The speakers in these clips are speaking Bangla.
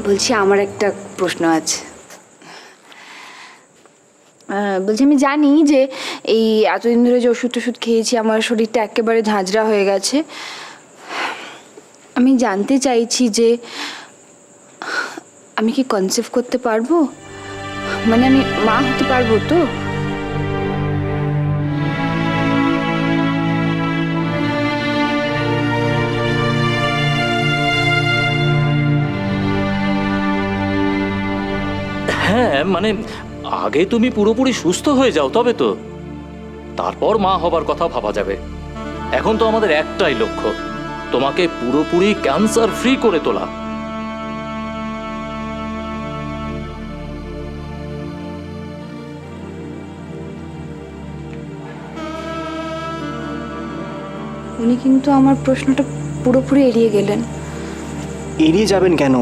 বলছি আমার একটা প্রশ্ন আছে। বলছি আমি জানি যে এই এতদিন ধরে যে ওষুধ টষুধ খেয়েছি আমার শরীরটা একেবারে ঝাঁঝরা হয়ে গেছে। আমি জানতে চাইছি যে আমি কি কনসিভ করতে পারবো, মানে আমি মা হতে পারবো তো? হ্যাঁ মানে আগে তুমি পুরোপুরি সুস্থ হয়ে যাও তবে তো, তারপর মা হবার কথা ভাবা যাবে। এখন তো আমাদের একটাই লক্ষ্য, তোমাকে পুরোপুরি ক্যান্সার ফ্রি করে তোলা। উনি কিন্তু আমার প্রশ্নটা পুরোপুরি এড়িয়ে গেলেন। এড়িয়ে যাবেন কেন?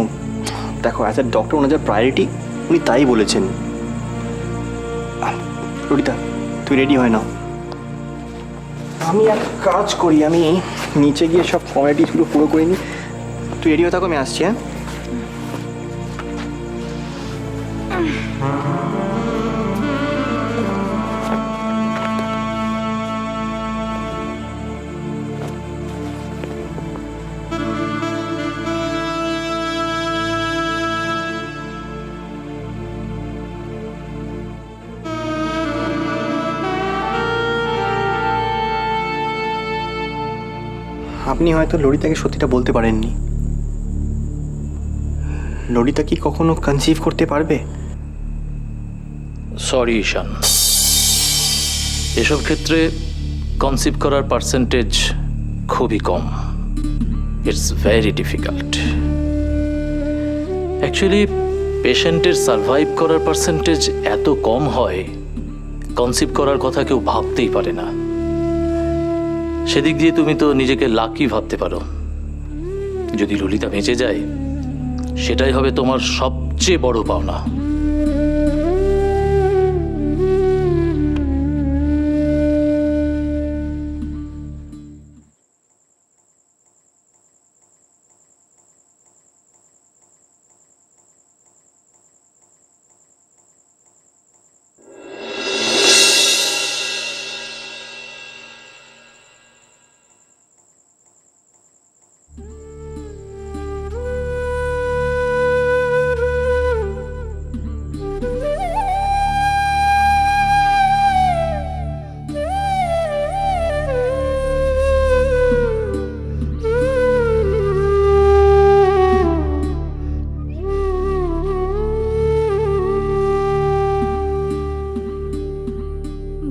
দেখো, অ্যাজ এ ডক্টর ওনার যা প্রায়োরিটি উনি তাই বলেছেন। ললিতা, তুই রেডি হয় না? আমি এক কাজ করি, আমি নিচে গিয়ে সব ফর্মালিটিসগুলো পুরো করে নিই। তুই রেডি হয়ে থাকো, আমি আসছি। হ্যাঁ, আপনি হয়তো ললিতাকে সত্যিটা বলতে পারেননি। ললিতা কি কখনো কনসিভ করতে পারবে? সরি ঈশান, এসব ক্ষেত্রে কনসিভ করার পার্সেন্টেজ খুবই কম। It's very difficult. অ্যাকচুয়ালি পেশেন্টের সার্ভাইভ করার পার্সেন্টেজ এত কম হয়, কনসিভ করার কথা কেউ ভাবতেই পারে না। সেদিক দিয়ে তুমি তো নিজেকে লাকি ভাবতে পারো। যদি ললিতা বেঁচে যায়, সেটাই হবে তোমার সবচেয়ে বড় পাওনা।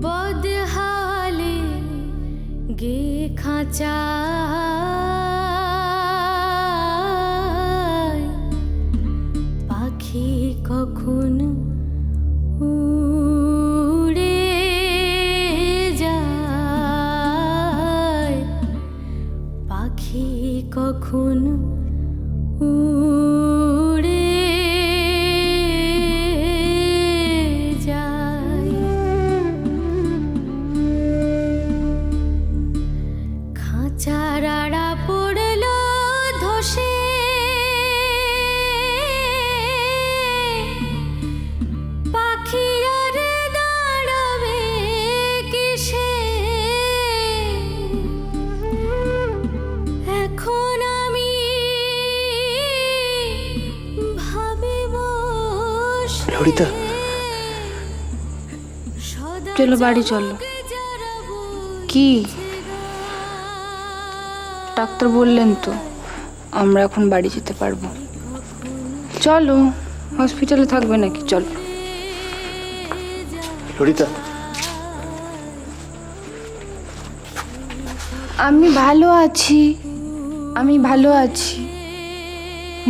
বদহালে গে খাঁচায় পাখি কখন উড়ে যায়, পাখি কখন উড়ে যায়। খাঁচার আড়া পড়ল ধসে, পাখি আর দাঁড়াবে কিসে? এখন আমি ভাবে বসে ললিতা, চলো বাড়ি চলো। কি ডাক্তার বললেন তো আমরা এখন বাড়ি যেতে পারবো। চলো, হসপিটালে থাকবে নাকি? চলো। ললিতা, আমি ভালো আছি, আমি ভালো আছি,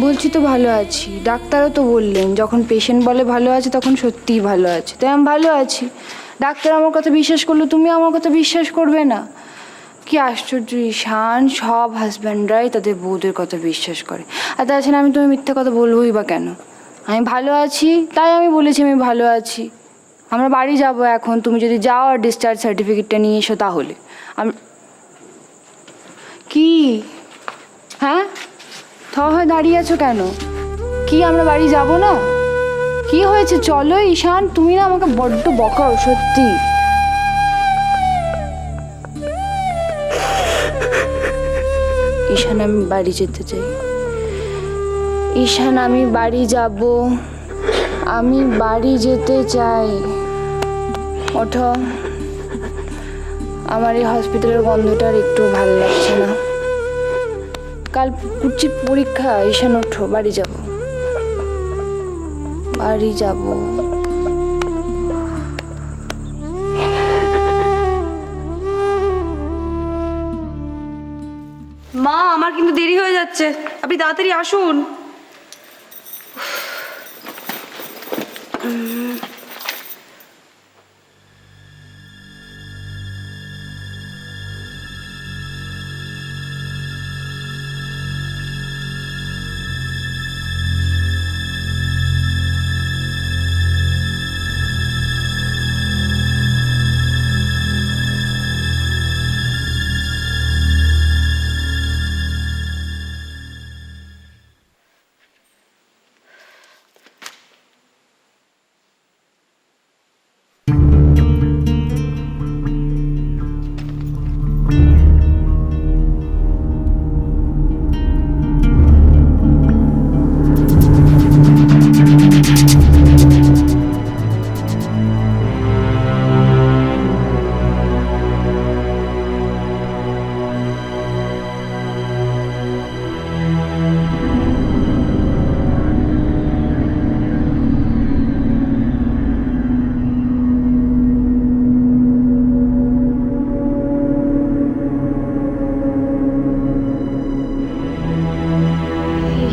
বলছি তো ভালো আছি। ডাক্তারও তো বললেন যখন পেশেন্ট বলে ভালো আছে তখন সত্যিই ভালো আছে, তাই আমি ভালো আছি। ডাক্তার আমার কথা বিশ্বাস করলো, তুমি আমার কথা বিশ্বাস করবে না? কি আশ্চর্য ঈশান, সব হাজব্যান্ডরাই তাদের বউদের কথা বিশ্বাস করে। আর তাছাড়া আমি তুমি মিথ্যা কথা বলবোই বা কেন? আমি ভালো আছি তাই আমি বলেছি আমি ভালো আছি। আমরা বাড়ি যাব এখন, তুমি যদি যাও আর ডিসচার্জ সার্টিফিকেটটা নিয়ে এসো তাহলে। কি? হ্যাঁ, হয়ে দাঁড়িয়ে আছো কেন? কি আমরা বাড়ি যাব না? কি হয়েছে? চলো ঈশান, তুমি না আমাকে বড্ড বকাও সত্যি। ঈশান, আমি বাড়ি যেতে চাই। ঈশান, আমি বাড়ি যাব, আমি বাড়ি যেতে চাই। ওঠো, আমার এই হসপিটালের গন্ধটা আর একটু ভালো লাগছে না। কাল কুচির পরীক্ষা। ঈশান ওঠো, বাড়ি যাব, বাড়ি যাব। মা, আমার কিন্তু দেরি হয়ে যাচ্ছে, আপনি তাড়াতাড়ি আসুন।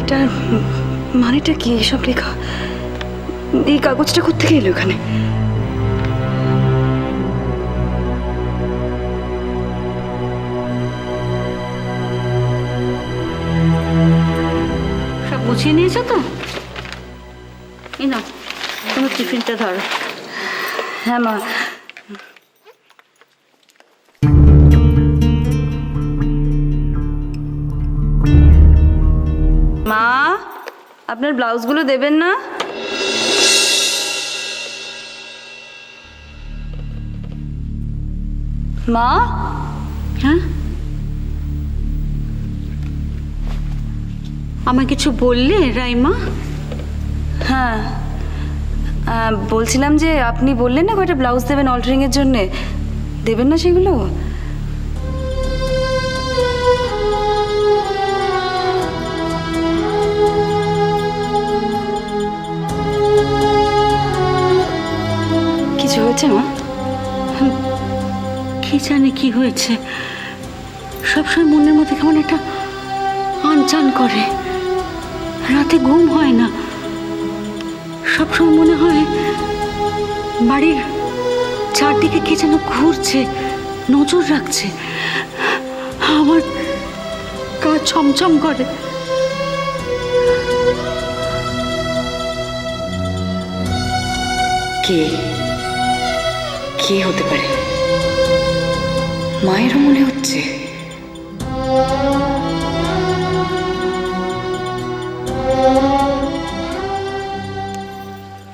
এটার মানেটা কি? এসব লেখা, এই কাগজটা কোত্থেকে এলো এখানে? সব গুছিয়ে নিয়েছো তো? এই না, তোমার টিফিনটা ধরো। হ্যাঁ মা। মা, আপনার ব্লাউজগুলো দেবেন না? মা, হ্যাঁ, আমায় কিছু বললে রাইমা? হ্যাঁ বলছিলাম যে আপনি বললেন না কয়টা ব্লাউজ দেবেন অল্টারিংয়ের জন্যে, দেবেন না সেগুলো? কিছু হয়েছে মা? কি জানি কি হয়েছে, সবসময় মনের মধ্যে কেমন একটা আনচান করে, রাতে ঘুম হয় না, সবসময় মনে হয় বাড়ির চারদিকে কে যেন ঘুরছে, নজর রাখছে, আমার গা ছমছম করে। কে কে হতে পারে? মায়েরও মনে হচ্ছে।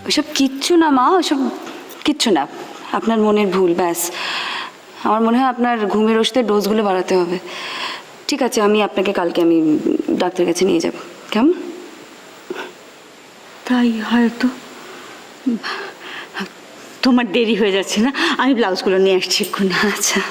ওইসব কিচ্ছু না মা, ওইসব কিচ্ছু না, আপনার মনের ভুল ব্যাস। আমার মনে হয় আপনার ঘুমের ওষুধের ডোজগুলো বাড়াতে হবে। ঠিক আছে, আমি আপনাকে কালকে আমি ডাক্তারের কাছে নিয়ে যাব, কেমন? তাই হয়তো। তোমার দেরি হয়ে যাচ্ছে না, আমি ব্লাউজগুলো নিয়ে আসছি এক্ষুনি। আচ্ছা।